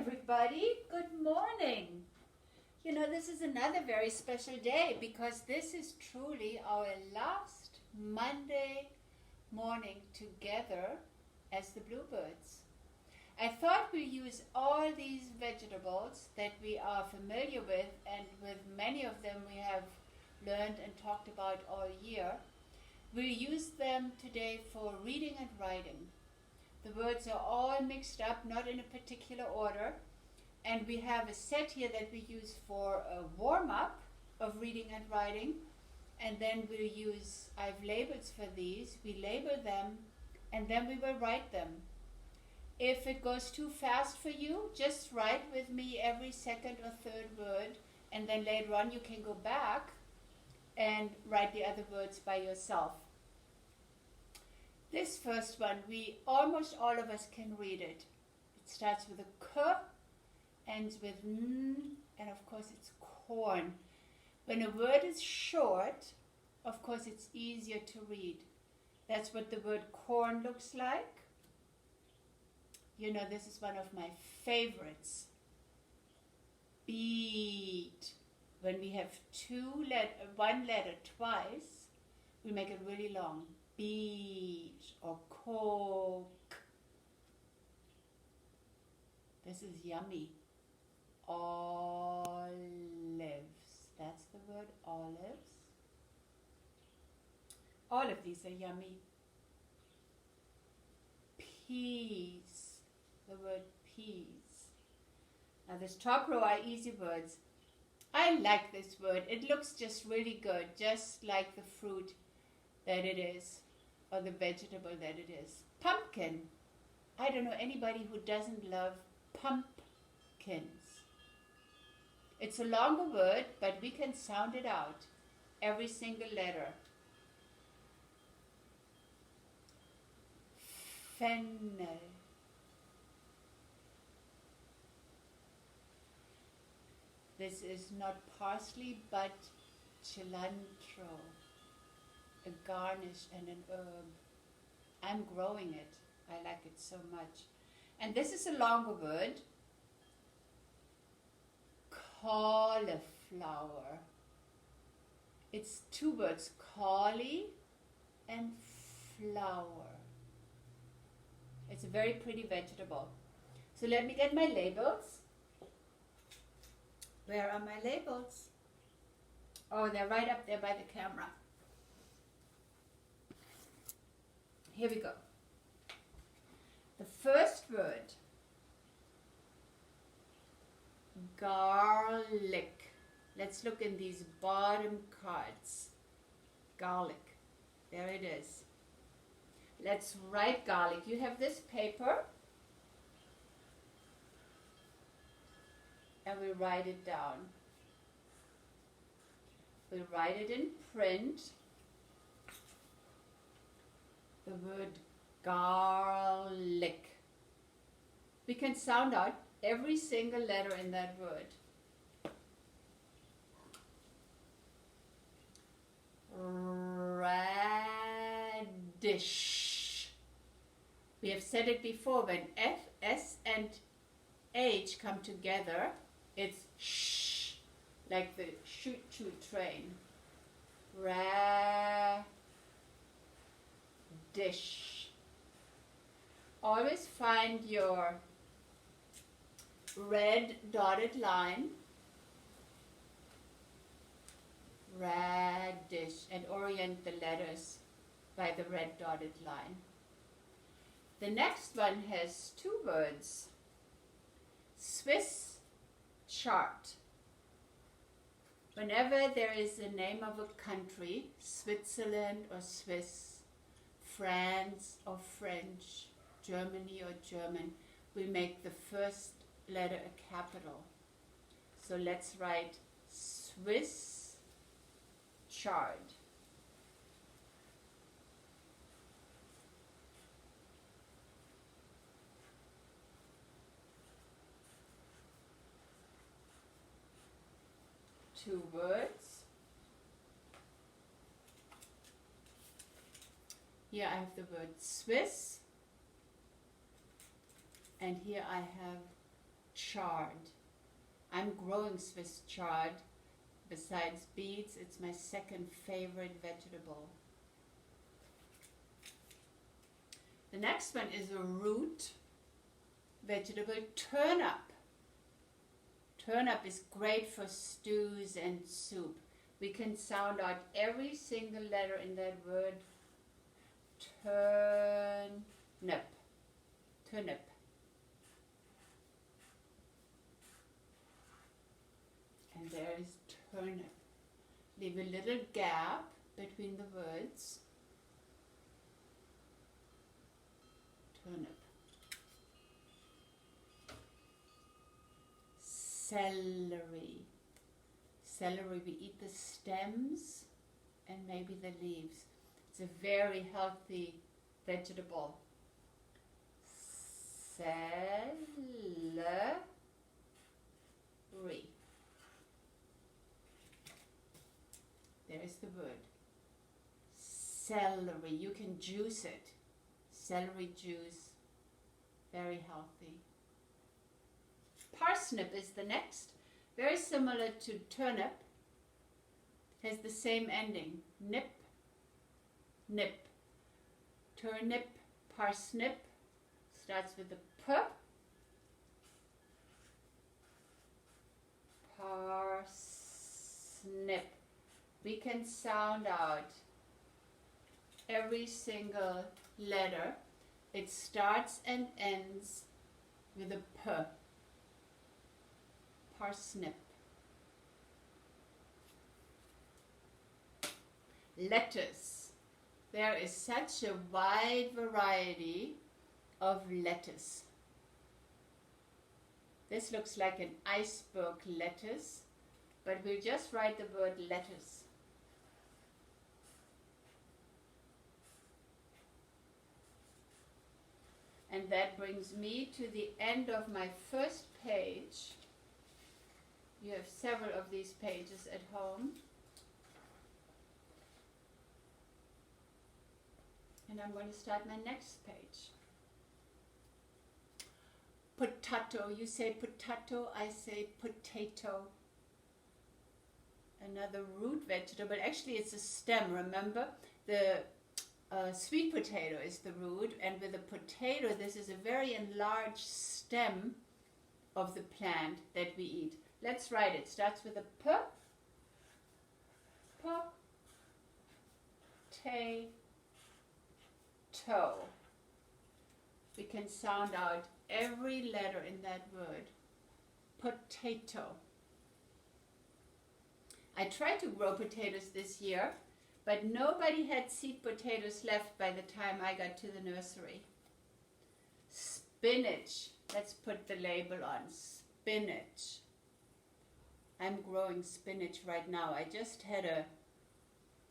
everybody. Good morning. You know, this is another very special day because this is truly our last Monday morning together as the Bluebirds. I thought we'd use all these vegetables that we are familiar with, and with many of them we have learned and talked about all year. We'll use them today for reading and writing. The words are all mixed up, not in a particular order. And we have a set here that we use for a warm-up of reading and writing. And then we'll use, I've labels for these. We label them, and then we will write them. If it goes too fast for you, just write with me every second or third word. And then later on you can go back and write the other words by yourself. This first one, almost all of us can read it. It starts with a k, ends with n, and of course it's corn. When a word is short, of course it's easier to read. That's what the word corn looks like. You know, this is one of my favorites. Beet. When we have one letter twice, we make it really long. Beet or Coke. This is yummy. Olives. That's the word, olives. All of these are yummy. Peas. The word peas. Now this top row are easy words. I like this word. It looks just really good, just like the fruit that it is, or the vegetable that it is. Pumpkin. I don't know anybody who doesn't love pumpkins. It's a longer word, but we can sound it out, every single letter. Fennel. This is not parsley, but cilantro. A garnish and an herb. I'm growing it. I like it so much. And this is a longer word. Cauliflower. It's two words, cauli and flower. It's a very pretty vegetable. So let me get my labels. Where are my labels? Oh, they're right up there by the camera. Here we go. The first word, garlic. Let's look in these bottom cards. Garlic. There it is. Let's write garlic. You have this paper. And we write it down. We write it in print. The word garlic. We can sound out every single letter in that word. Radish. We have said it before, when F, S, and H come together, it's sh, like the choo-choo train. Radish. Always find your red dotted line. Radish. And orient the letters by the red dotted line. The next one has two words. Swiss chart. Whenever there is the name of a country, Switzerland or Swiss, France or French, Germany or German, we make the first letter a capital. So let's write Swiss chart. Two words. Here I have the word Swiss, and here I have chard. I'm growing Swiss chard. Besides beets, it's my second favorite vegetable. The next one is a root vegetable, turnip. Turnip is great for stews and soup. We can sound out every single letter in that word. Turnip. Turnip. And there is turnip. Leave a little gap between the words. Turnip. Celery. Celery, we eat the stems and maybe the leaves. It's a very healthy vegetable. Celery. There's the word. Celery. You can juice it. Celery juice. Very healthy. Parsnip is the next. Very similar to turnip. Has the same ending. Nip. Nip. Turnip. Parsnip. Starts with a P. Parsnip. We can sound out every single letter. It starts and ends with a P. Parsnip. Lettuce. There is such a wide variety of lettuce. This looks like an iceberg lettuce, but we'll just write the word lettuce. And that brings me to the end of my first page. You have several of these pages at home. And I'm going to start my next page. Potato. You say potato, I say potato. Another root vegetable. Actually, it's a stem, remember? The sweet potato is the root, and with the potato, this is a very enlarged stem of the plant that we eat. Let's write it. Starts with a P. Potato. We can sound out every letter in that word. Potato. I tried to grow potatoes this year, but nobody had seed potatoes left by the time I got to the nursery. Spinach. Let's put the label on. Spinach. I'm growing spinach right now. I just had a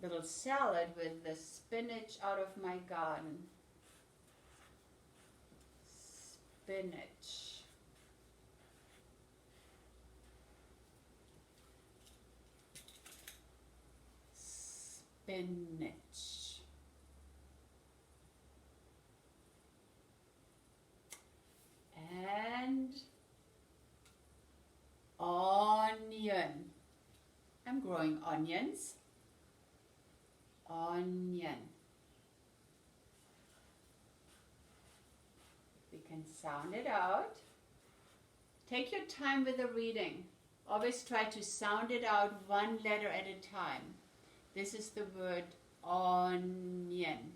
little salad with the spinach out of my garden. Spinach. Spinach. And onion. I'm growing onions. Onion. We can sound it out. Take your time with the reading. Always try to sound it out one letter at a time. This is the word onion.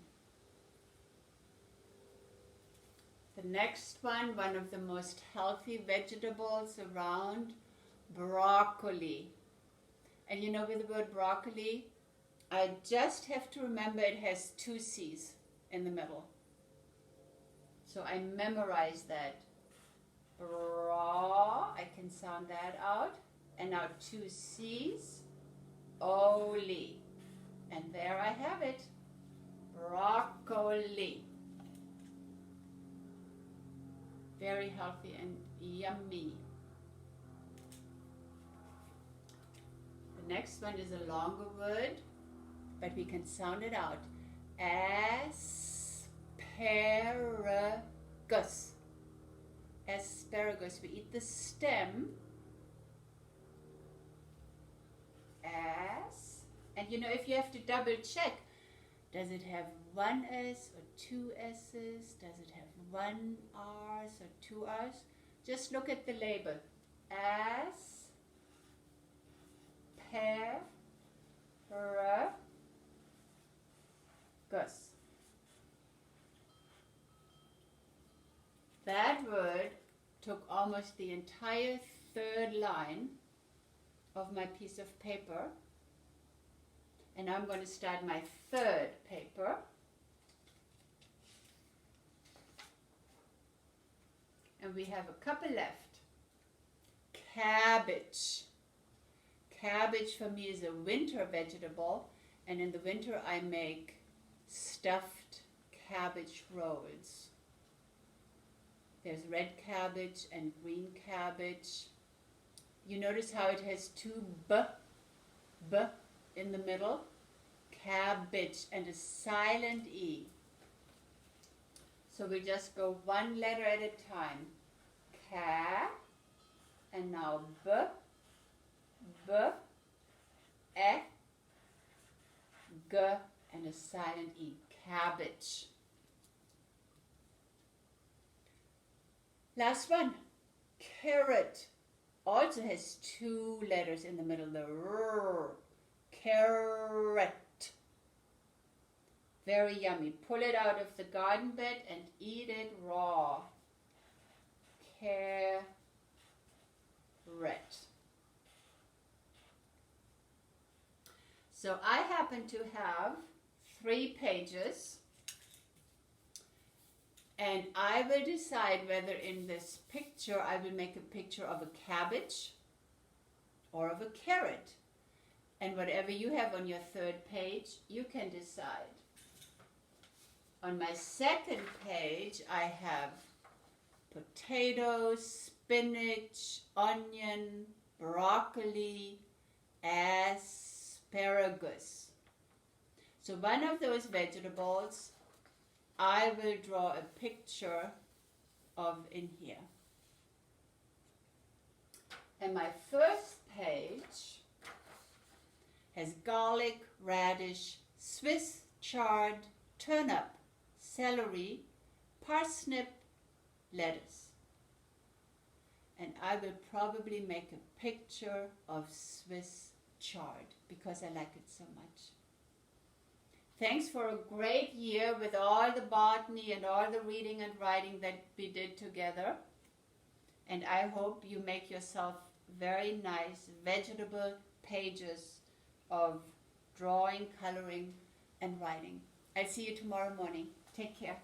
The next one of the most healthy vegetables around, broccoli. And you know, with the word broccoli, I just have to remember it has two C's in the middle. So I memorize that. I can sound that out. And now two C's, oli. And there I have it, broccoli. Very healthy and yummy. The next one is a longer word, but we can sound it out. Asparagus. asparagus. We eat the stem. As. And you know, if you have to double check, does it have one S or two S's? Does it have one R's or two R's? Just look at the label. Asparagus. That word took almost the entire third line of my piece of paper. And I'm going to start my third paper. And we have a couple left. Cabbage. Cabbage for me is a winter vegetable. And in the winter I make stuffed cabbage rolls. There's red cabbage and green cabbage. You notice how it has two b in the middle? Cabbage and a silent E. So we just go one letter at a time. Ca, and now b, e, g, and a silent E. Cabbage. Last one. Carrot. Also has two letters in the middle. The r. Carrot. Very yummy. Pull it out of the garden bed and eat it raw. Carrot. So I happen to have 3 pages, and I will decide whether in this picture I will make a picture of a cabbage or of a carrot. And whatever you have on your 3rd page, you can decide. On my 2nd page, I have potatoes, spinach, onion, broccoli, asparagus. So one of those vegetables I will draw a picture of in here. And my 1st page has garlic, radish, Swiss chard, turnip, celery, parsnip, lettuce. And I will probably make a picture of Swiss chard because I like it so much. Thanks for a great year with all the botany and all the reading and writing that we did together. And I hope you make yourself very nice vegetable pages of drawing, coloring, and writing. I'll see you tomorrow morning. Take care.